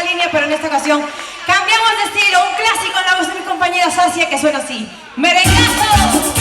línea, pero en esta ocasión cambiamos de estilo. Un clásico en la voz de mi compañera Sacia que suena así. ¡Merengazo!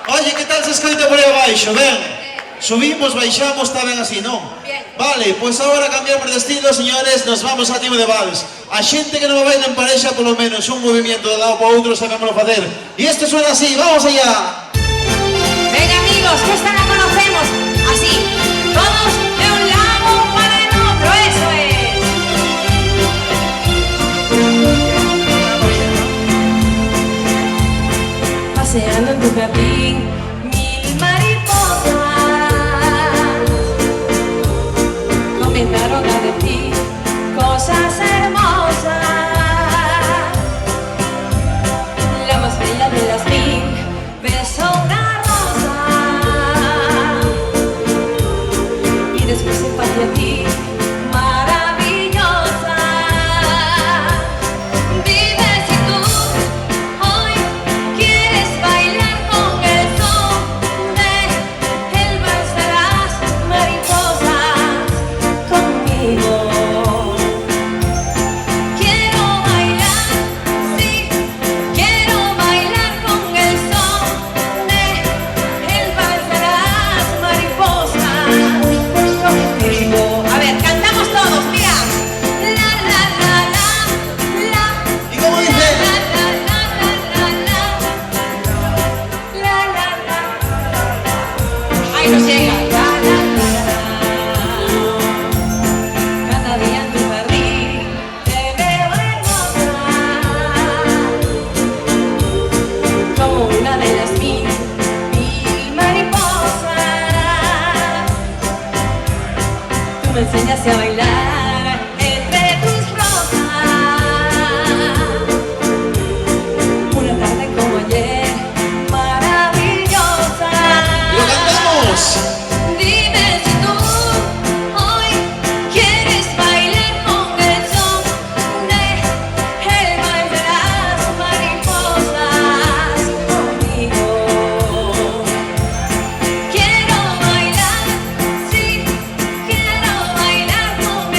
Oye, ¿qué tal se escoita por aí abaixo? Ben, subimos, baixamos, está ben así, non? Vale, pois agora cambiamos de estilo, señores, nos vamos a Timo de Vals. A xente que non vai en parexa, polo menos un movimiento de lado para outro, sabémoslo facer. E isto suena así, vamos allá. Venga, amigos, que esta la conocemos. Así, todos de un lado para el otro, eso es. Paseando en tu jardín, mil mariposas llenaron a decir cosas hermosas. La más bella de las mil besó una rosa y después se fue hacia ti, maravillosa. Dime si tú hoy quieres bailar con el son del vals de las mariposas conmigo. Quiero bailar, sí, quiero bailar con el son del vals de las mariposas contigo. A ver, cantamos todos, mira. La, la, la, la, la. ¿Y cómo dice? La, la, la, la, la, la, la, la. Ay, no llega. La, la, la, la. Cada día en tu jardín te veo hermosa, como una de las mil mariposas. Tú me enseñaste a bailar entre tus rosas. Una tarde como ayer, maravillosa. ¡Lo cantamos! Dime si tú hoy quieres bailar con el son del vals de las mariposas conmigo. Quiero bailar, sí, quiero bailar con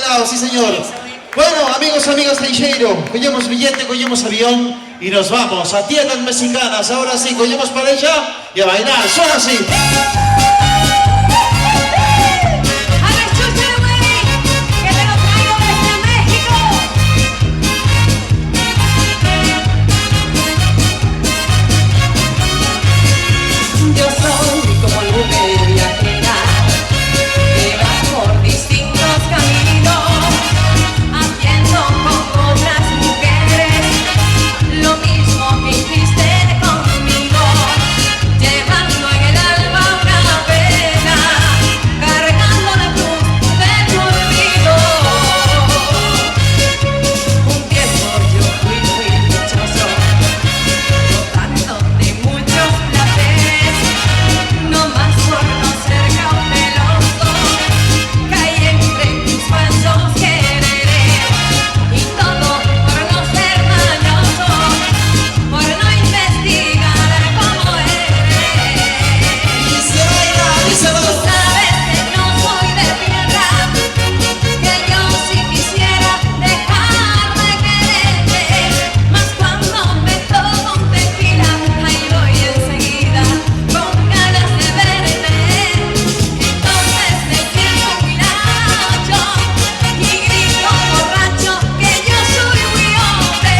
lado, sí señor. Bueno, amigos, amigas Teixeiro, cogemos billete, cogemos avión y nos vamos a tierras mexicanas. Ahora sí, cogemos para allá y a bailar, suena así. A ver, chúchale, güey, que te lo traigo desde México. Yo soy como el buque viajera que va por distintos caminos, haciendo con otras mujeres lo mismo que hiciste conmigo, llevando en el alma una pena, cargando la cruz del olvido. Un tiempo yo fui muy dichoso, gozando de muchos placeres, no más por no ser cauteloso, caí entre tus falsos quereres, y todo por no ser mañoso, por no investigar cómo eres. Tú sabes que no soy de piedra, que yo sí quisiera dejar de quererte, mas cuando me tomo un tequila, ahí voy enseguida con ganas de verte. Entonces me siento muy nacho y grito borracho que yo soy muy hombre.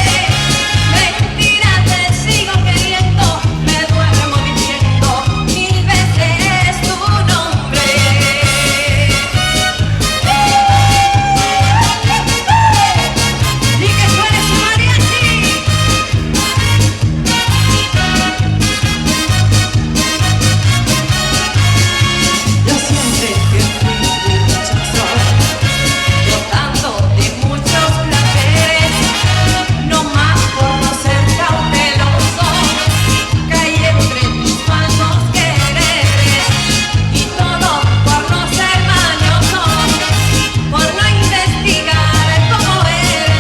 Mentira, te sigo queriendo, me duermo diciendo mil veces tu nombre. Y que suene su mariachi. Yo siempre que fui muy dichoso, gozando de muchos placeres, no más por no ser cauteloso, caí entre tus falsos quereres, y todo por no ser mañoso, por no investigar cómo eres.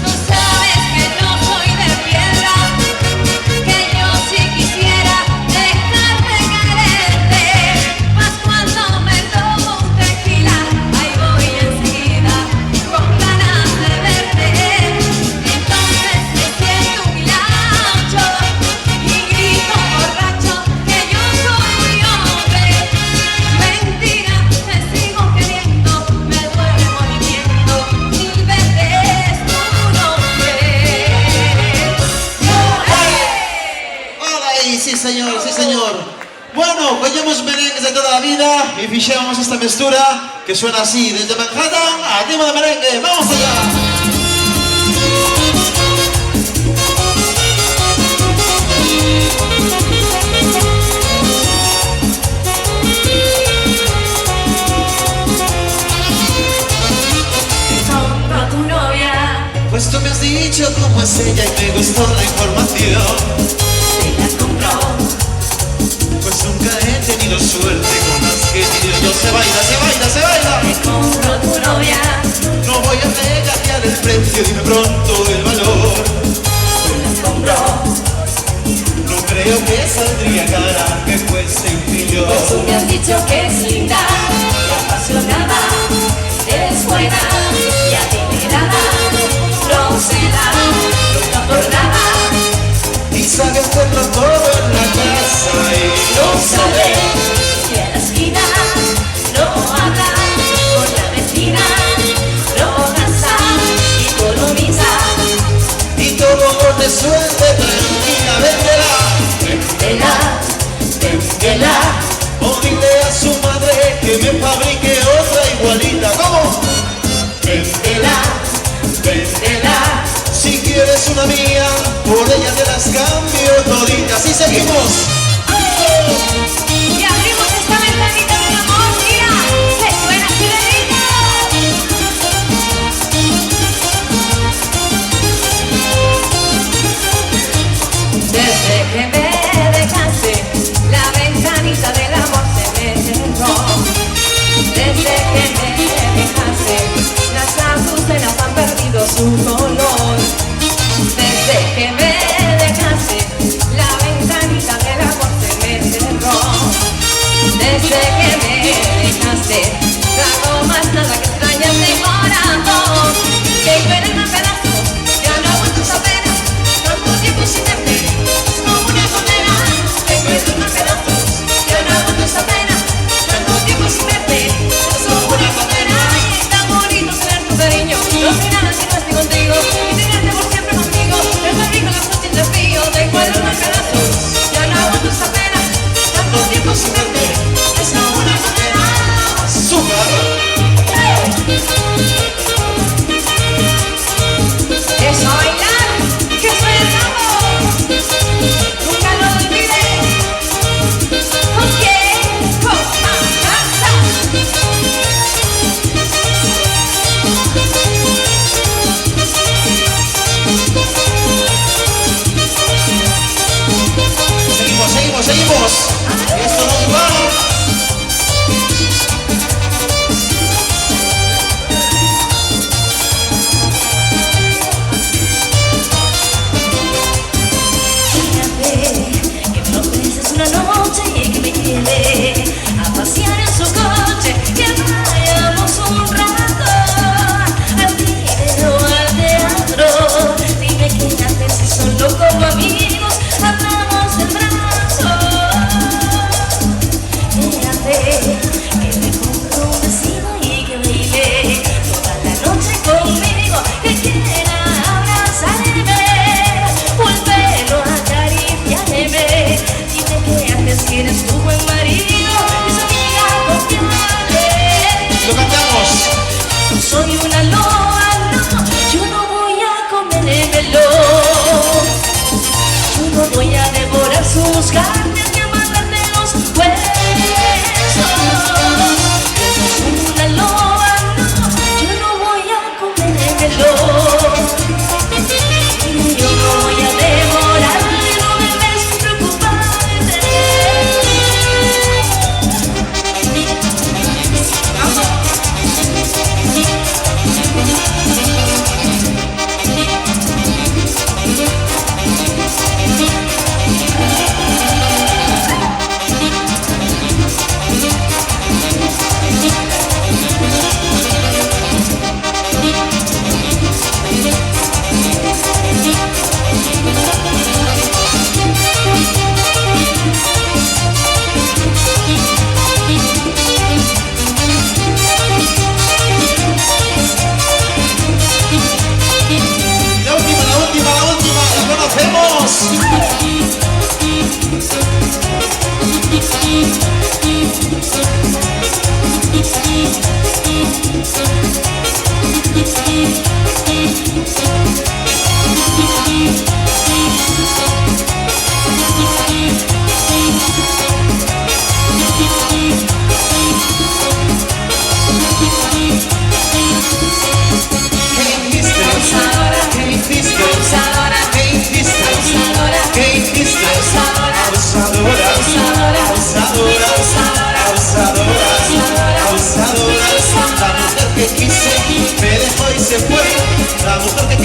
Tú sabes que no soy de piedra, que yo sí quisiera dejar de quererte, mas cuando me tomo un tequila, ahí voy enseguida con ganas de verte. Entonces me siento un hilacho y grito borracho que yo soy muy hombre. Mentira, te sigo queriendo, me duermo diciendo mil veces tu nombre. Ay, sí señor, sí señor. Bueno, cogemos merengues de toda la vida y fichamos esta mestura que suena así, desde Manhattan a Timo de Merengue. ¡Vamos allá! Compro tu novia, Pues tú me has dicho cómo es ella y me gustó la información. te la compro. Pues nunca he tenido suerte con las que he tenido yo. Se baila, se baila, se baila. Te compro tu novia, No voy a regatear el precio, dime pronto el valor. te las compro. No creo que saldría cara que fuese un millón. Pues tú me has dicho que es linda y apasionada, eres buena y adinerada, no se da nunca por nada, Y sabe hacerlo todo en la casa y no sale ni a la esquina, no habla con la vecina, no gasta y economiza. y todo te suelte tranquila, véndela. Véndela, O dile a su madre que me fabrique otra igualita. ¿Cómo? véndela, véndela. Si quieres una mía, por ella te las cambio toditas. Y seguimos. Y abrimos esta ventanita del amor, mira, se suena así de lindo. Desde que me dejaste, la ventanita del amor se me cerró. Desde que me dejaste, las azucenas han perdido su color. Desde que me dejaste, la ventanita del amor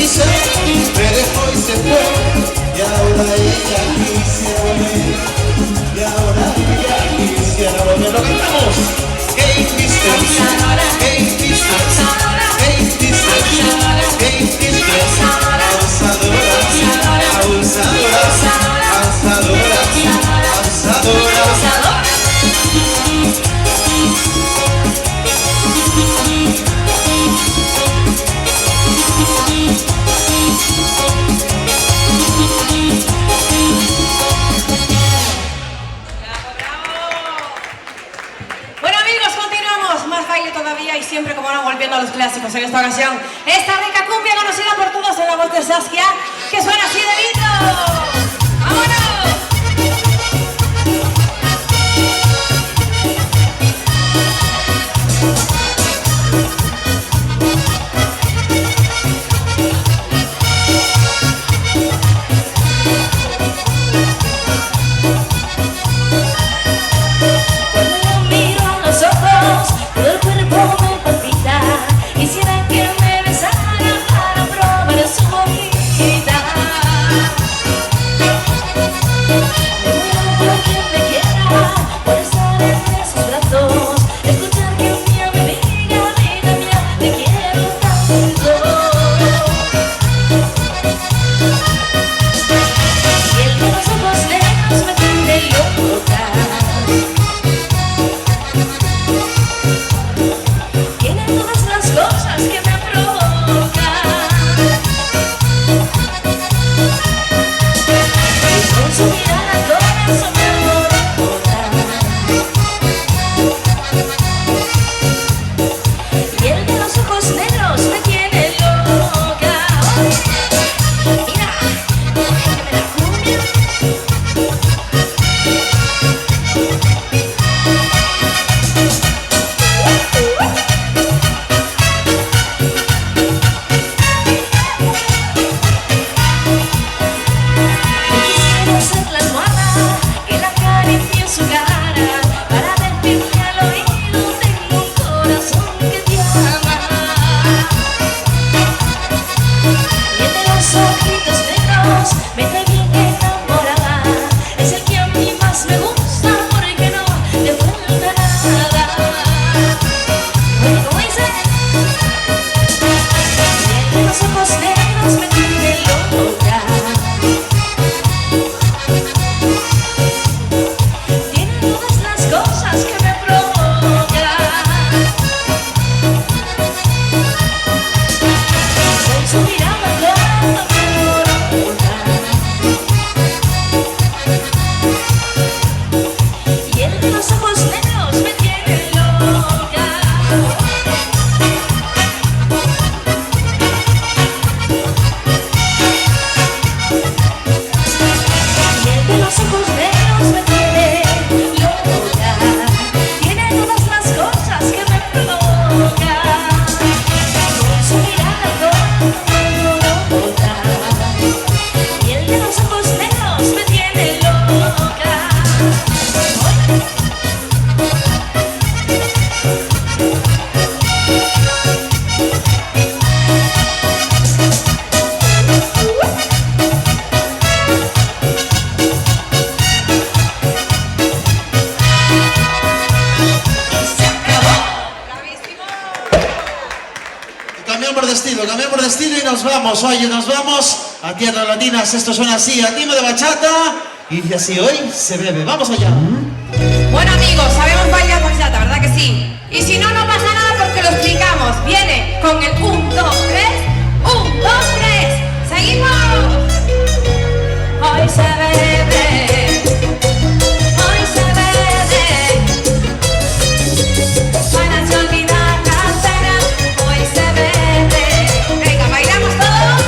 quise, me dejó y se fue, y ahora ella quisiera volver, y ahora ella quisiera volver. Lo cantamos. Qué insistencia, qué insistencia, qué insistencia, qué insistencia, abusadora, abusadora, abusadora, abusadora. Bueno amigos, continuamos, más baile todavía y siempre como no volviendo a los clásicos en esta ocasión. Esta rica cumbia conocida por todos en la voz de Saskia, que suena así de lindo. ¡Vámonos! Cambiamos de estilo y nos vamos. Oye, nos vamos a tierras latinas. Esto suena así, a ritmo de bachata. Y dice así, hoy se bebe. Vamos allá. Bueno amigos, sabemos bailar bachata, ¿verdad que sí? Y si no, no pasa nada porque lo explicamos. Viene con el 1, 2, 3. 1, 2, 3. ¡Seguimos! Hoy se bebe. Hoy se bebe. Para se olvidar las penas. Hoy se bebe. Venga, bailamos todos.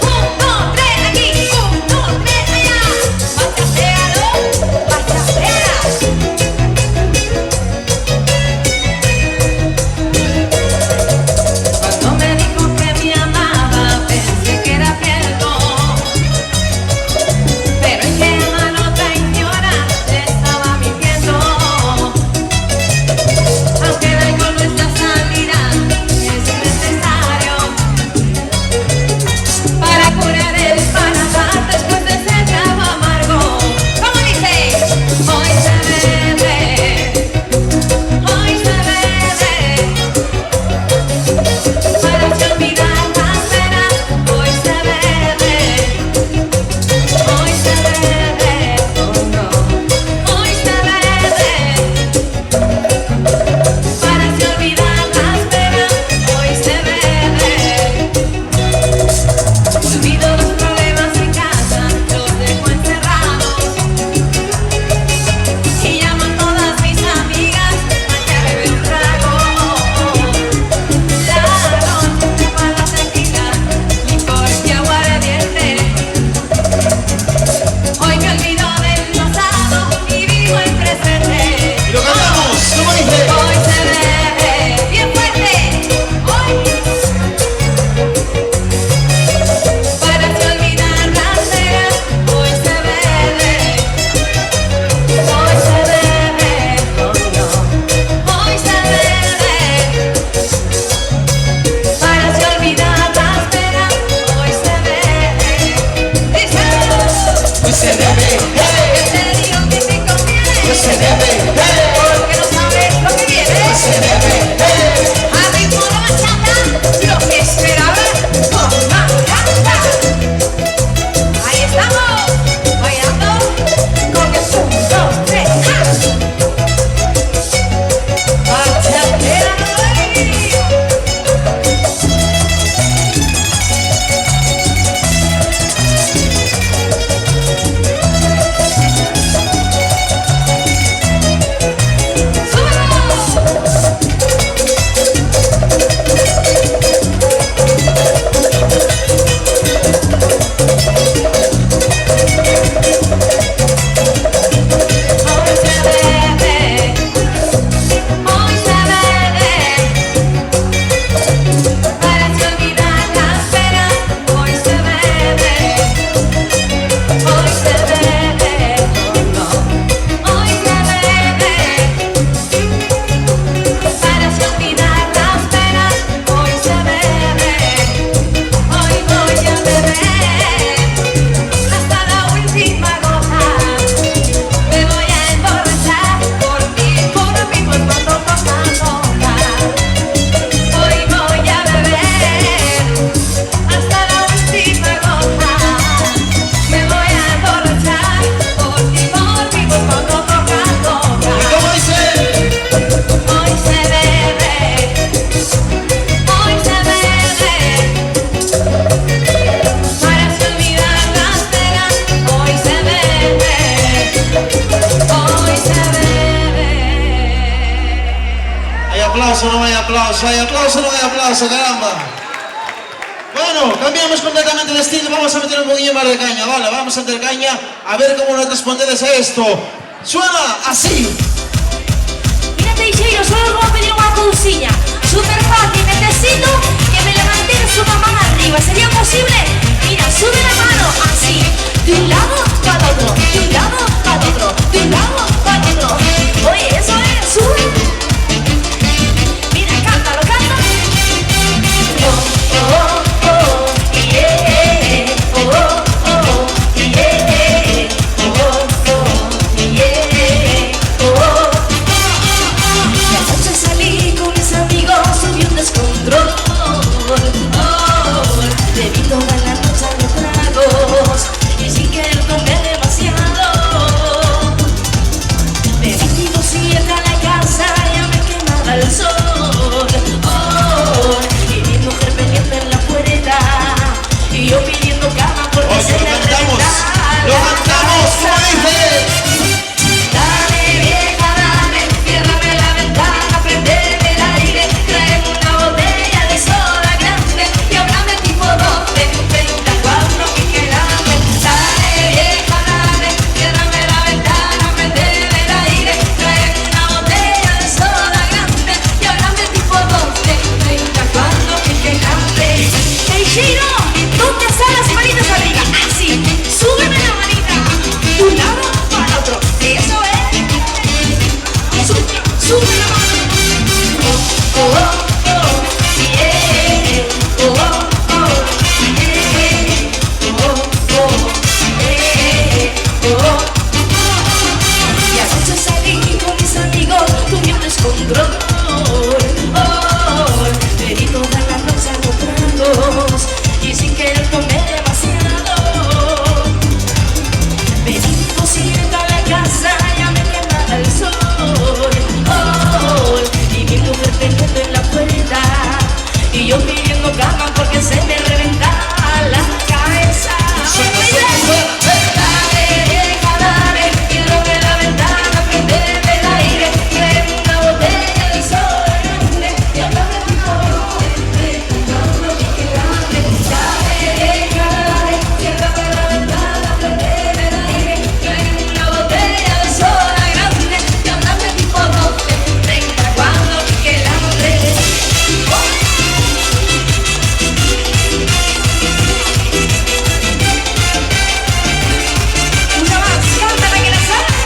1, 2, 3, aquí. 1, 2, 3, allá. Bachatealo, bachatea. aplauso, no hay aplauso, hay aplauso, no hay aplauso, caramba. Bueno, cambiamos completamente de estilo, vamos a meter un poquillo más de caña, vale, vamos a meter caña, a ver cómo nos respondedes a esto. Suena así. Mira, Teixeira, solo voy a pedir una cousiña. Súper fácil, necesito que me levantéis una mano arriba. ¿Sería posible? Mira, sube la mano así. De un lado para otro, de un lado para otro, de un lado para otro. Oye, eso es, sube. Mira, cántalo, cántalo. Oh, oh, oh, yeah. Oh, oh, oh, yeah. Oh, oh, oh, yeah. Oh, oh. La noche salí con mis amigos, subí un descontrol. Oh, bebí toda la noche a los tragos y sin querer tomé demasiado. Me vestí 200 a la casa, ya me quemaba el sol. Oh, y mi mujer pendiente en la puerta y yo pidiendo cama porque Oye, se me reventaba lo cantamos, como dice. Dale vieja, dame, ciérrame la ventana, prendeme el aire, tráeme una botella de soda grande y háblame tipo 12, 34 que quedame. Dale vieja, dame, ciérrame la ventana, prendeme el aire, tráeme una botella de soda grande y háblame tipo 12, 34 que quedame. Hey Shiro, ¿dónde están las manitas arriba? Así, súbeme la manita, de un lado para otro. Eso es. Sube la mano. Oh, oh, oh, yeah. Oh, oh, oh, yeah. Oh, oh, yeah. Oh, y anoche salí con mis amigos, tuve un descontrol. Oh, bebí toda la noche a los tragos y sin querer tomé demasiado. Vení cosiendo a la casa, ya me quemaba el sol. Oh, y mi mujer pendiente en la puerta y yo pidiendo cama porque se me reventaba la cabeza. Dale, vieja, dale, ciérrame la ventana, prendeme el aire, tráeme una botella de soda grande y háblame tipo 12, lo que quedame. Dale, vieja, dale, ciérrame la ventana, prendeme el aire, tráeme una botella de soda grande y háblame tipo 12, 30 cuando pique el hambre. Una más, cántala que la sabes.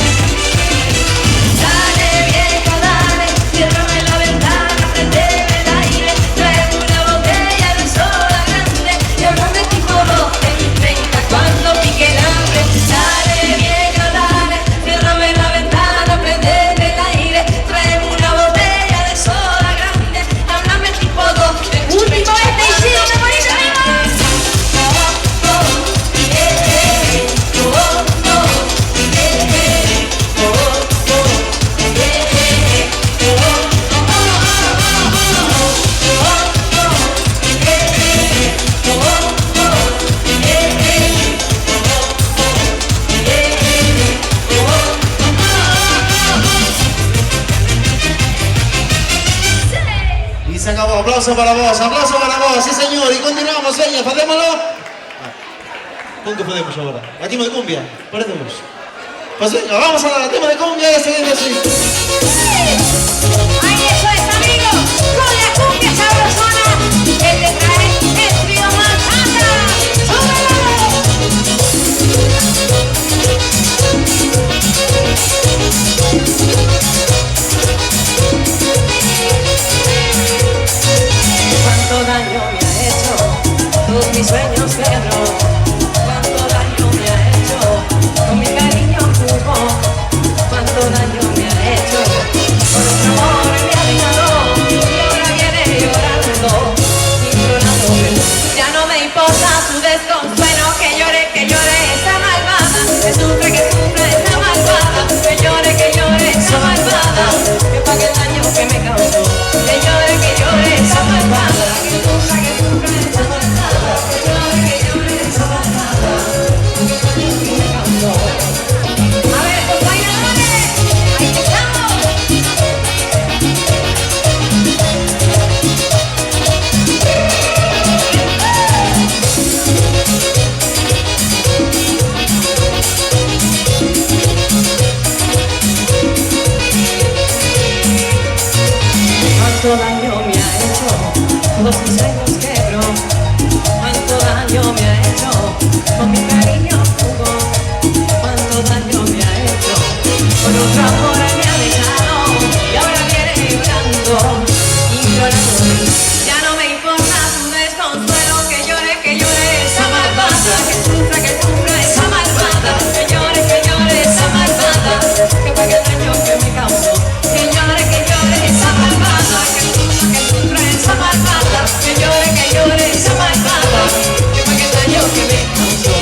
Dale vieja, dale, ciérrame la ventana, prendeme el aire, tráeme una botella de soda grande y háblame tipo 12, 30 cuando pique el hambre. Dale vieja, dale, ciérrame la ventana, prendeme el aire, tráeme una botella de soda grande, háblame tipo 12. Última vez te hicieron una manita arriba. Oh, oh, yeah. Oh, oh, yeah. Oh, oh, yeah. Y se acabó, aplauso para vos, sí señor, y continuamos, veña, facémolo. Con que podemos agora? A tema de cumbia, parecemos. Pues venga, vamos a la tema de cumbia y seguimos así. Ahí eso es, amigo, con la cumbia sabrosona que te trae el trío Manhattan. Cuánto daño me ha hecho todos mis sueños, Pedro. Cuánto daño me ha hecho con mi cariño puro. Cuánto daño me ha hecho con otro amor me ha dejado y ahora viene llorando, implorando. Ya no me importa su desconsuelo, que llore esa malvada, que sufre esa malvada, que llore esa malvada, que pague el daño que me causó, que llore esa malvada, que sufra esa malvada, que llore Cuánto daño me ha hecho, todos mis sueños quebró. Cuánto daño me ha hecho, con mi cariño jugó. Cuánto daño me ha hecho, con otro amor me ha dejado. Y ahora viene llorando, implorando. Ya no me importa tu desconsuelo, que llore esa malvada. Que sufra esa malvada. Que llore esa malvada. Que pague el daño que me causó. Que llore esa malvada. Que sufra esa malvada. Que llore esa malvada. Que pague el daño que me causó.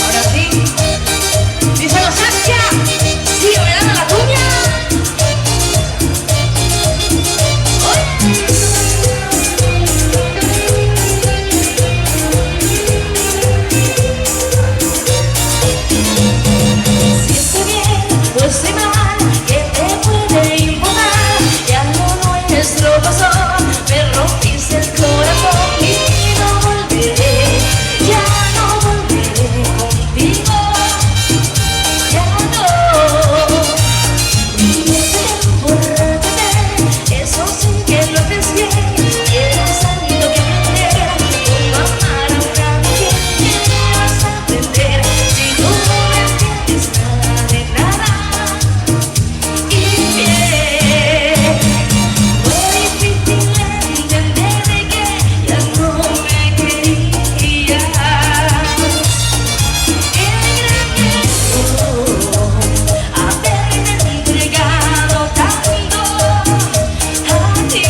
Ahora sí, díselo Saskia. Sigue bailando la cuña. Si estoy bien o estoy mal, ¿qué te puede importar? Ya lo nuestro pasó, me rompiste el corazón y no volveré, ya no volveré contigo, ya no. Y emborráchate, eso sí que lo haces bien, quieres algo que aprender, cómo amar a una mujer, ¿qué vas a aprender? Si tú no entiendes nada de nada, infiel. Fue difícil entender de que ya no me querías. Qué gran error haberme entregado tanto a ti.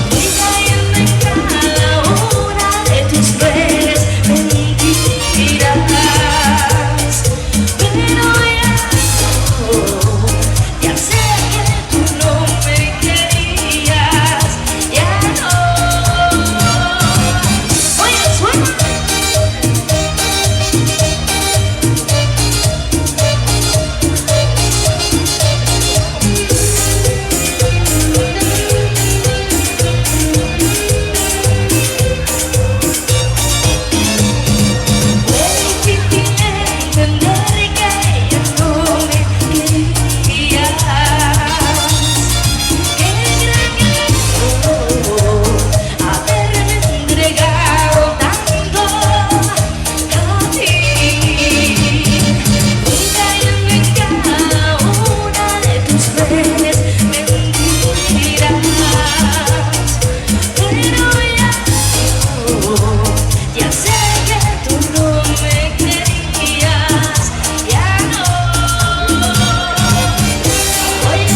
Fui cayendo en cada una de tus crueles mentiras. Pero ya sé que tú no me querías, ya no. Oye, suena. Fue difícil entender que ya no me querías. Qué gran error haberme entregado tanto a ti. Fui cayendo en cada una de tus crueles mentiras. Pero ya sé que tú no me querías, ya no. Oye,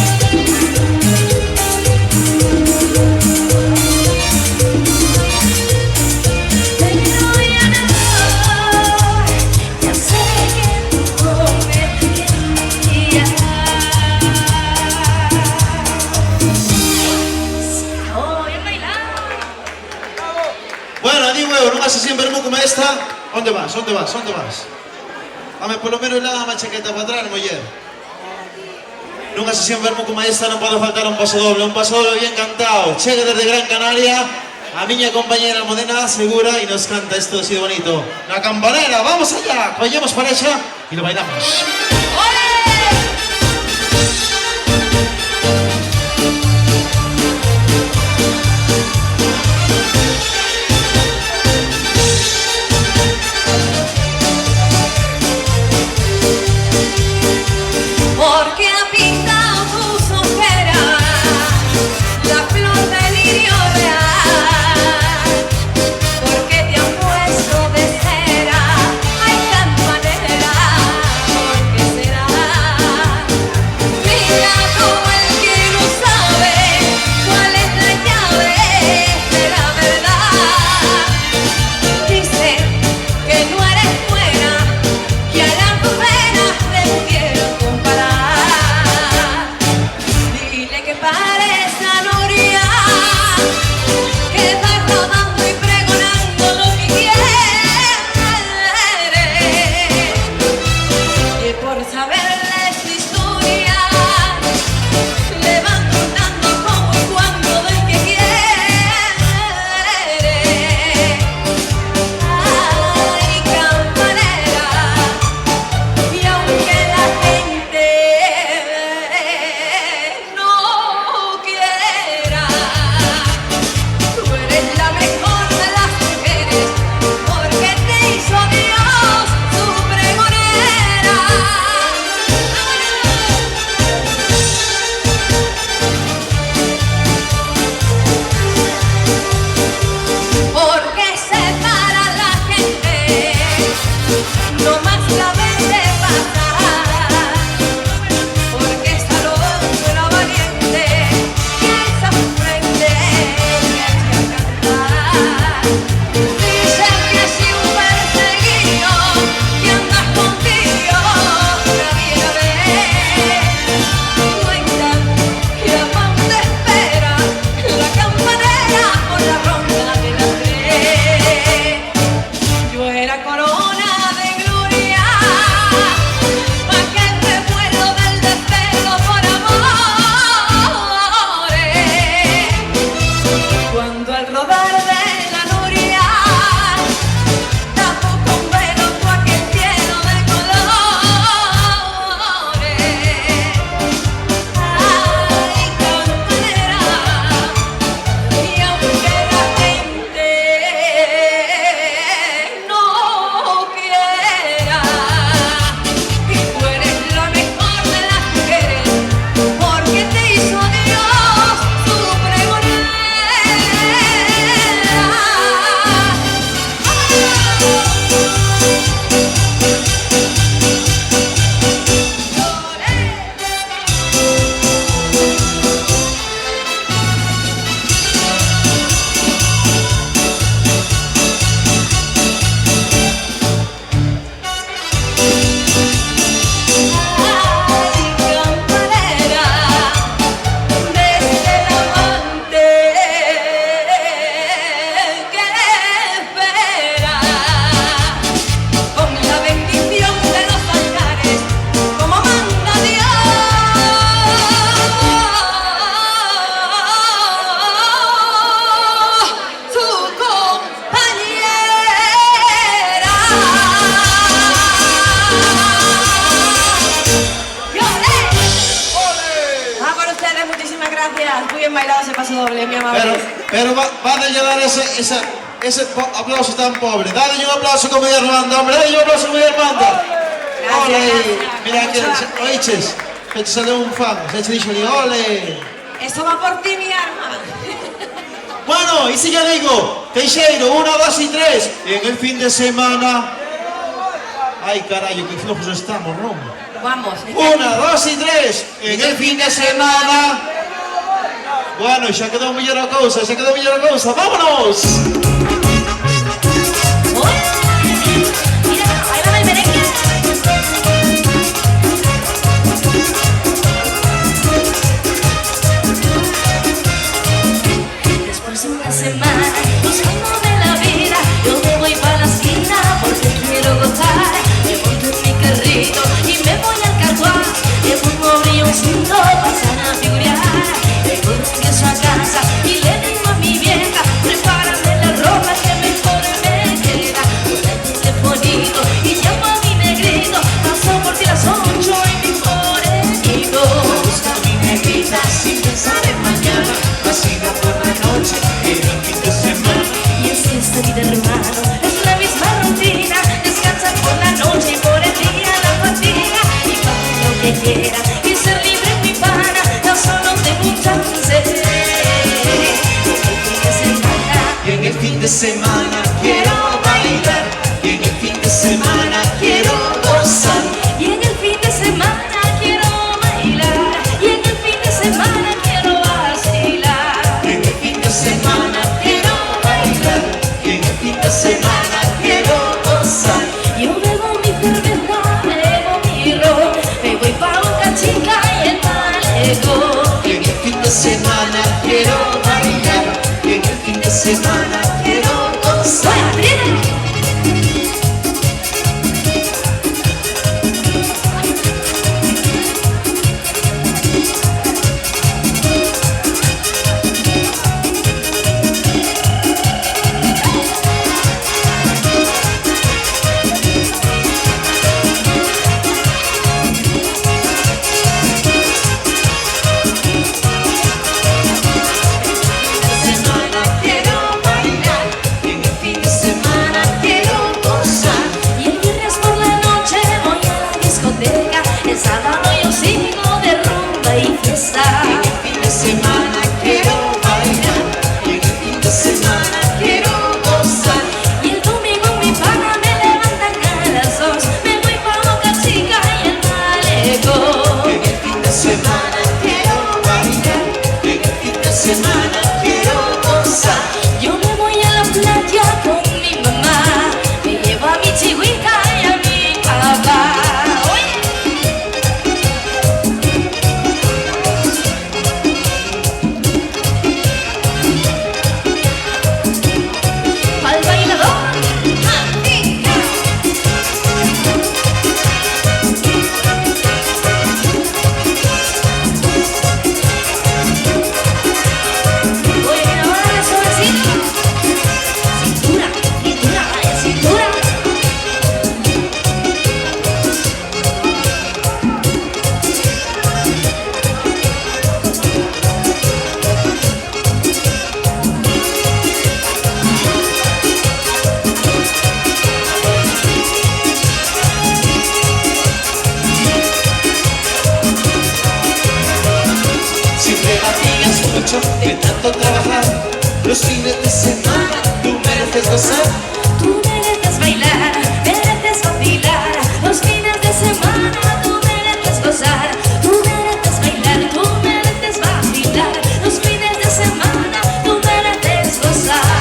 pero ya no. Ya sé que tú no me querías. Oh, bien bailado. Bueno, di huevo, non vas a sempre como esta. Onde vas? Onde vas? Onde vas? Dame polo menos la má chaqueta para atrás, muller. Nunca se siempre vermo como esta, non pode faltar un paso doble bien cantado. Chega desde Gran Canaria, a miña compañera Modena Segura y nos canta esto así de bonito. La campanera, vamos allá, vayamos para allá y lo bailamos. Porque ha pintado tus ojeras la flor del lirio real. Porque te han puesto de cera, ay campanera. Porque gracias. Muy bien bailado ese paso doble, mi amable. Pero va a llenar ese aplauso tan pobre. Dale un aplauso como Dios manda, hombre. Dale un aplauso como Dios manda. Ole. Mira que, oiches, que te salió un fan. Se ha dicho, ole. Eso va por ti, mi arma. Bueno, y si yo digo, Teixeiro, 1, 2 y 3, y en el fin de semana... Ay, carajo, qué flojos estamos, ¿no? Vamos. 1, 2 y 3, en el fin de semana... Bueno, ya quedó muy buena cosa, ¡vámonos! Mira, ahí va el merengue. Después de una semana, buscando de la vida, yo me voy para la esquina porque quiero gozar. Me monto en mi carrito y me voy al cartuar. Le pongo brioncito, pasan a figurar. Luego regreso a casa y le digo a mi vieja, prepárame la ropa que mejor me queda. Con el telefonito y llamo a mi negrito, paso por ti las 8 y mi morenito. Busca a mi negrita sin pensar en mañana, vacila por la noche en el fin de semana. Y es que esta vida, hermano, es la misma rutina. Descansa por la noche y por el día la fatiga. Y para lo que quiera y ser libre mi pana, no solo tengo un chance. Y en el fin de semana quiero bailar, y en el fin de semana quiero gozar. Y en el fin de semana quiero bailar, y en el fin de semana quiero vacilar. Y en el fin de semana quiero bailar, y en el fin de semana quiero gozar. Yo bebo mi cerveza, bebo mi ron, me voy pa' Boca Chica y el malecón. Y en el fin de semana quiero bailar, y en el fin de semana quiero gozar. Yo me voy a la playa con mi mamá, me llevo a mi chihuita y a mi papá. Al bailador, voy a bailar suavecito. Cintura, cintura, cintura. Siempre amigas mucho de tanto trabajar, los fines de semana tú mereces gozar. Tú mereces bailar, mereces vacilar. Los fines de semana tú mereces gozar. Tú mereces bailar, tú mereces vacilar. Los fines de semana tú mereces gozar.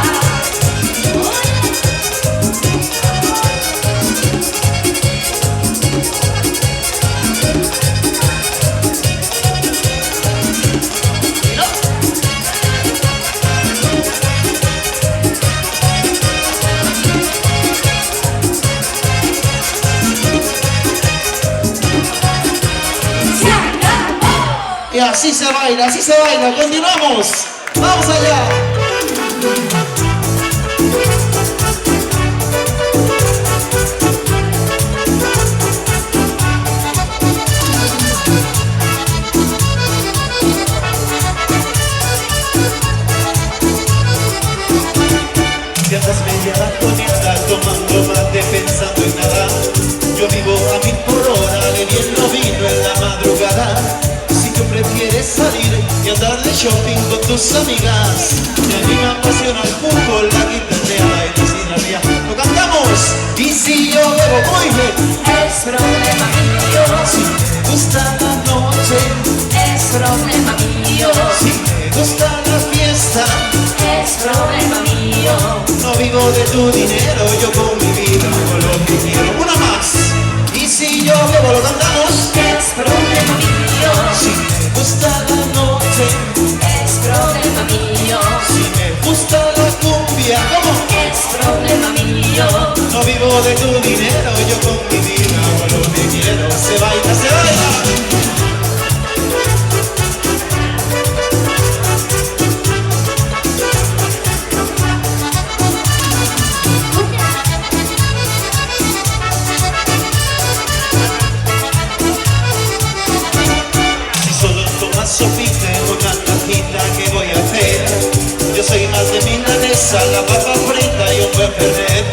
Y así se baila, continuamos. Vamos allá. y andar de shopping con tus amigas. Y a mí me apasiona el fútbol, la guitarra y la sidrería. Lo cantamos. Y si yo bebo muy bien, es problema mío. si me gusta la noche, Es problema mío. si me gusta la fiesta, Es problema mío. no vivo de tu dinero, yo con mi vida hago lo que quiero. Una más. Y si yo bebo, lo cantamos. Es problema mío. Si me gusta la noche, Es problema mío. si me gusta la cumbia, ¿cómo? Es problema mío. No vivo de tu dinero, yo con mi vida hago lo que quiero. Se baila, se baila. Si solo tomas sopita en una cajita, ¿qué voy a hacer? Yo soy más de milanesa, la papa frita y un buen fernet.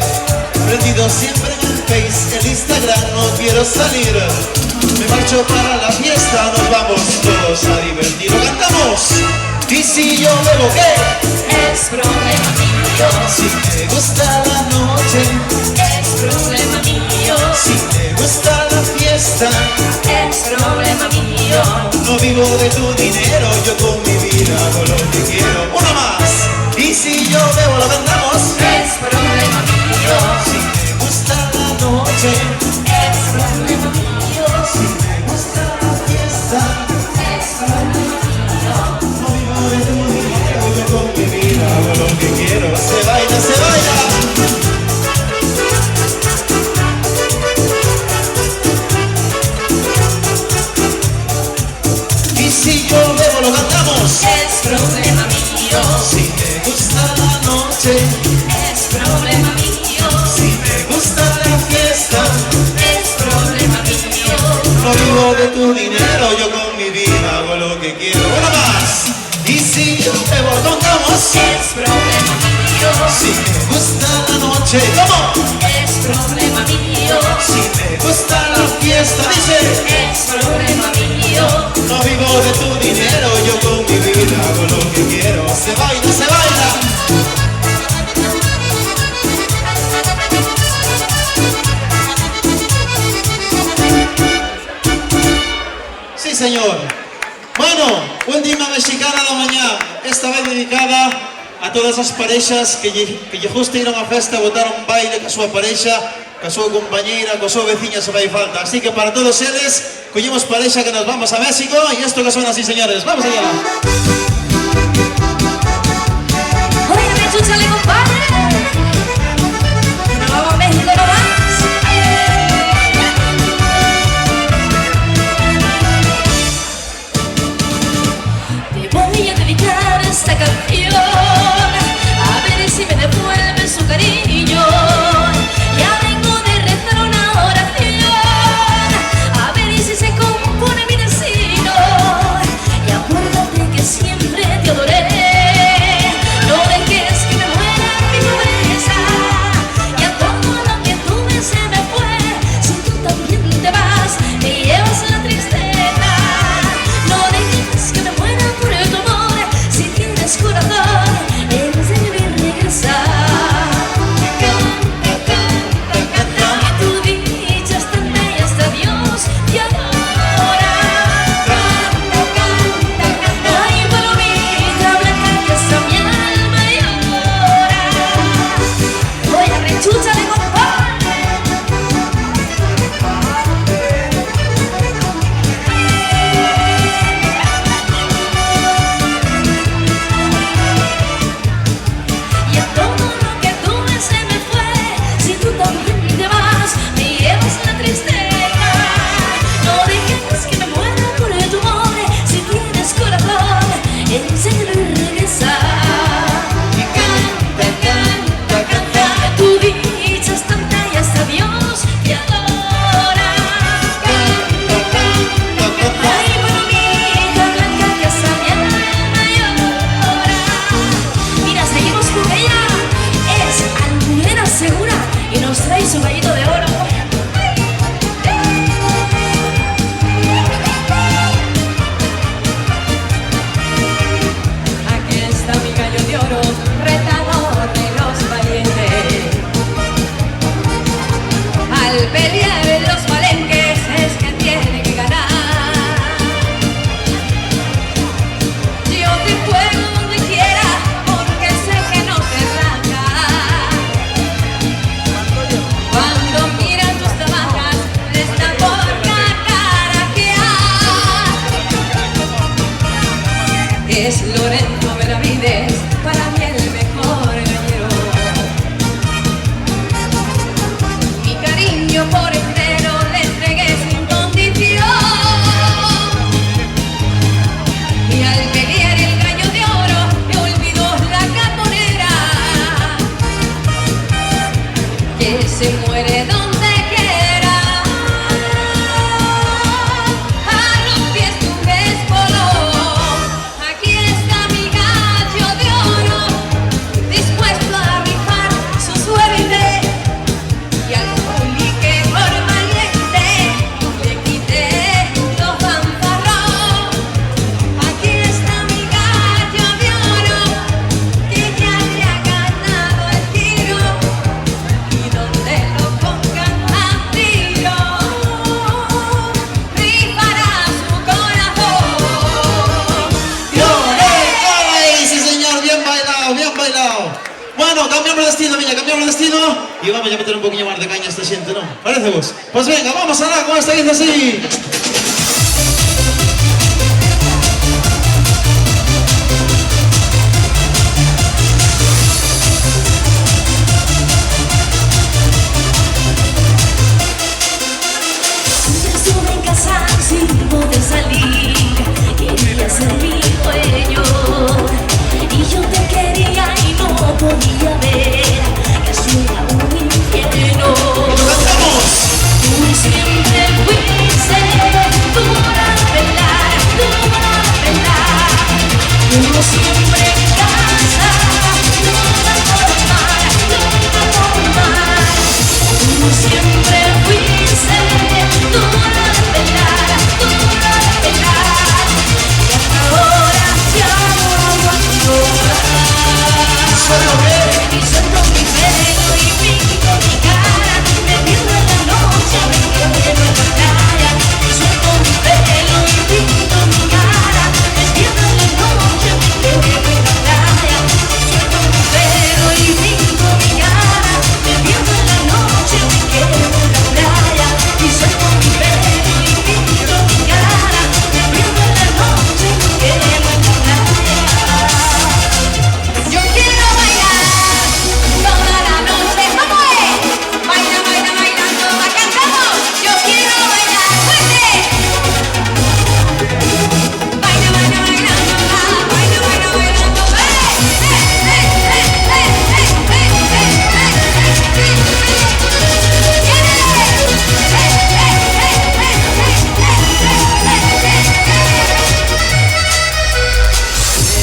Prendido siempre en el Face, el Instagram, no quiero salir. Me marcho para la fiesta, nos vamos todos a divertir. Lo cantamos. Y si yo bebo, ¿qué? Es problema mío. Si me gusta la noche, Es problema mío. si me gusta la fiesta, Es problema mío. no vivo de tu dinero, yo con mi vida hago lo que quiero. Una más. Y si yo bebo, lo cantamos. Es problema mío. Si me gusta la noche, Es problema mío. si me gusta la fiesta, Es problema mío. no vivo de tu dinero, yo con mi vida hago lo que quiero. Se baila, se baila. Y si yo bebo, lo cantamos. Es problema mío. Si me gusta la noche, Es problema mío. si me gusta la fiesta, Es problema mío. no vivo de tu dinero, yo con mi vida hago lo que quiero. Una más. Y si yo bebo, lo cantamos. Es problema mío. Si me gusta la noche, ¿cómo? Es problema mío. Si me gusta la fiesta, dice. Es problema mío. No vivo de tu dinero, yo con mi vida hago lo que quiero. Se baila, se baila. Sí, señor. Bueno, última mexicana da mañá. Esta vez dedicada a todas as parexas que justo iron a festa, botaron baile ca súa parexa, ca súa compañeira, ca súa veciña se fai falta. Así que para todos eles, collemos parexa que nos vamos a México y esto que son así, señores. Vamos allá. Óyeme, chúchale, compadre. Nos vamos a México nomás. Te voy a dedicar esta canción. A ver si me devuelve su cariño. Ya vengo de rezar una oración. A ver si se compone mi destino. Y acuérdate que siempre te adoré. No dejes que me muera mi es Lorenzo Benavides, para mí el mejor gallero. Mi cariño por entero le entregué sin condición, y al pelear el gallo de oro me olvidó la caponera, que se muere donde quiera. A los pies de un espolón, aquí está mi gallo de oro, dispuesto a rifar su suerte, y al juli que por valiente le quité los fanfarrón. Aquí está mi gallo de oro, que ya le ha ganado el tiro, y donde lo pongan a tiro, rifará su corazón. ¡Ay, sí señor! Bien bailado, bien bailado. Bueno, cambiamos de destino, niña, cambiamos de destino. Y vamos a meter un poquillo más de caña a esta gente, ¿no? ¿Parece vos? Pues venga, vamos a dar con esta dice así. Estuve en casa sin poder salir, quería ser mi dueño, y yo te quería y no podía ver que eso era un infierno. ¡Cantamos! Tú siempre fuiste dura de pelar, uno siempre en casa, nunca por mar, uno siempre fuiste dura de pelar, y hasta ahora ya no aguanto más. Y suelto mi pelo y pinto mi cara, me pierdo en la noche, me quedo en la playa. Suelto mi pelo y pinto mi cara, me pierdo en la noche, me quedo en la playa. Suelto mi pelo y pinto mi cara, me pierdo en la noche, me quedo en la playa. Y suelto mi pelo y pinto mi cara, me pierdo en la noche, me quedo en la playa. Yo quiero bailar toda la noche, ¿cómo es? Baila, baila, bailando, la cantamos. Yo quiero bailar fuerte. Baila, baila, bailando, baila, baila, bailando.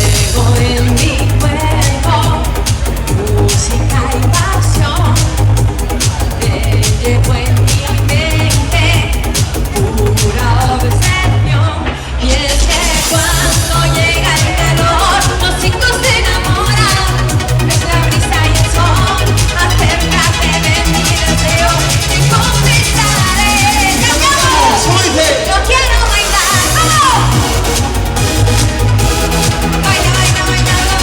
Llevo en mi cuerpo música y pasión, te llevo en mi mente pura obsesión, y es que cuando llega el calor los chicos se enamoran, es la brisa y el sol, acércate de mi deseo, te conquistaré. ¡Cantamos! ¿Cómo dice? Yo quiero bailar, ¡vamos! Baila, baila, bailando,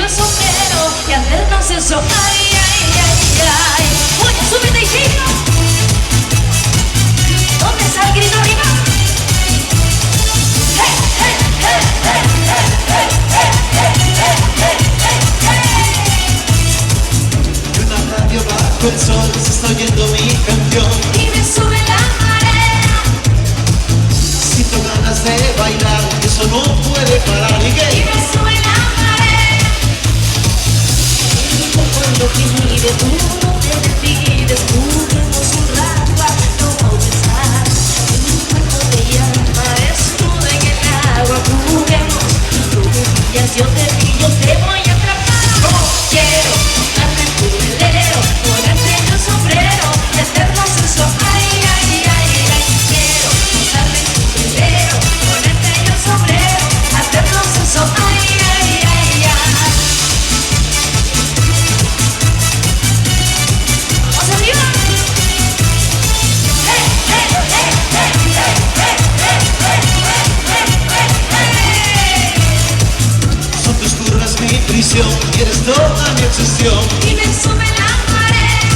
el sombrero y hacernos eso. Ay, ay, ay, ay. Uy, súbete y chico. ¿Dónde está el grito arriba? Hey, hey, hey, hey, hey, hey, hey, hey, hey, hey, hey. Y una radio bajo el sol se está oyendo mi canción. Y me sube la marea. Siento ganas de bailar, eso no puede parar. ¿Y Y qué? me sube la marea. Mi cuerpo lo pide, tú no te decides. Juguemos un rato a no pensar. Mi cuerpo te llama, desnuda en el agua. Juguemos, tú me pillas, yo te pillo, te voy a atrapar. Quiero montarme en tu velero, ponerte en el sombrero y hacernos eso. Ay, ay, ay, ay. Quiero montarme en tu velero, ponerte en el sombrero, hacernos eso. Ay, ay, ay, ay. ¡Vamos arriba! ¡Hey, hey, hey, hey, hey, hey, hey, hey, hey, hey, hey! Son tus curvas mi prisión y eres toda mi obsesión. Y me sube la marea.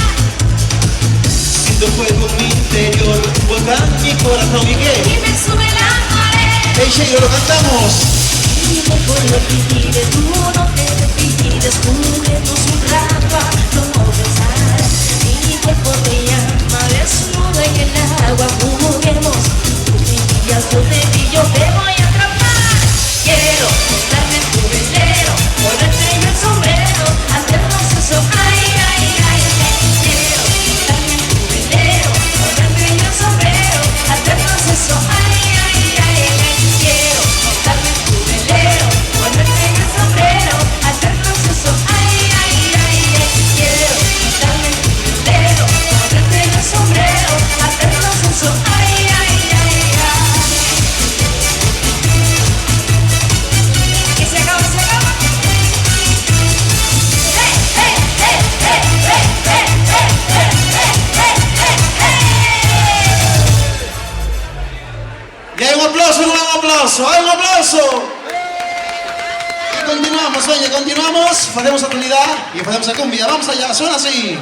Siento fuego en mi interior, volcán mi corazón. ¿Y Y qué? me sube la marea. Hey, Sheiro, lo cantamos. Mi cuerpo lo pide, tú no te decides. Juguemos un rato a no pensar. Mi cuerpo te llama, desnuda en el agua. Juguemos, tú me pillas, yo te pillo, te voy a atrapar. Quiero montarme en tu velero, ponerte en el sombrero, hacernos eso. Ay, ay, ay, ay. Quiero montarme en tu velero, ponerte en el sombrero, hacernos eso. Ay, ay, ay, ay. Quiero montarme en tu velero, ponerte en el sombrero, hacernos eso. Ay, ay, ay, ay. Quiero montarme en tu velero, ponerte en el sombrero, hacernos eso. Ay, ay, ay, ay. Que se acaba, se acaba. Hey, hey, hey, hey, hey, hey, hey, hey, hey, hey, hey. Y hay un aplauso, un aplauso, hay un aplauso. Y continuamos, oye, continuamos. Faremos actualidad y faremos a cumbia. Vamos allá, suena así.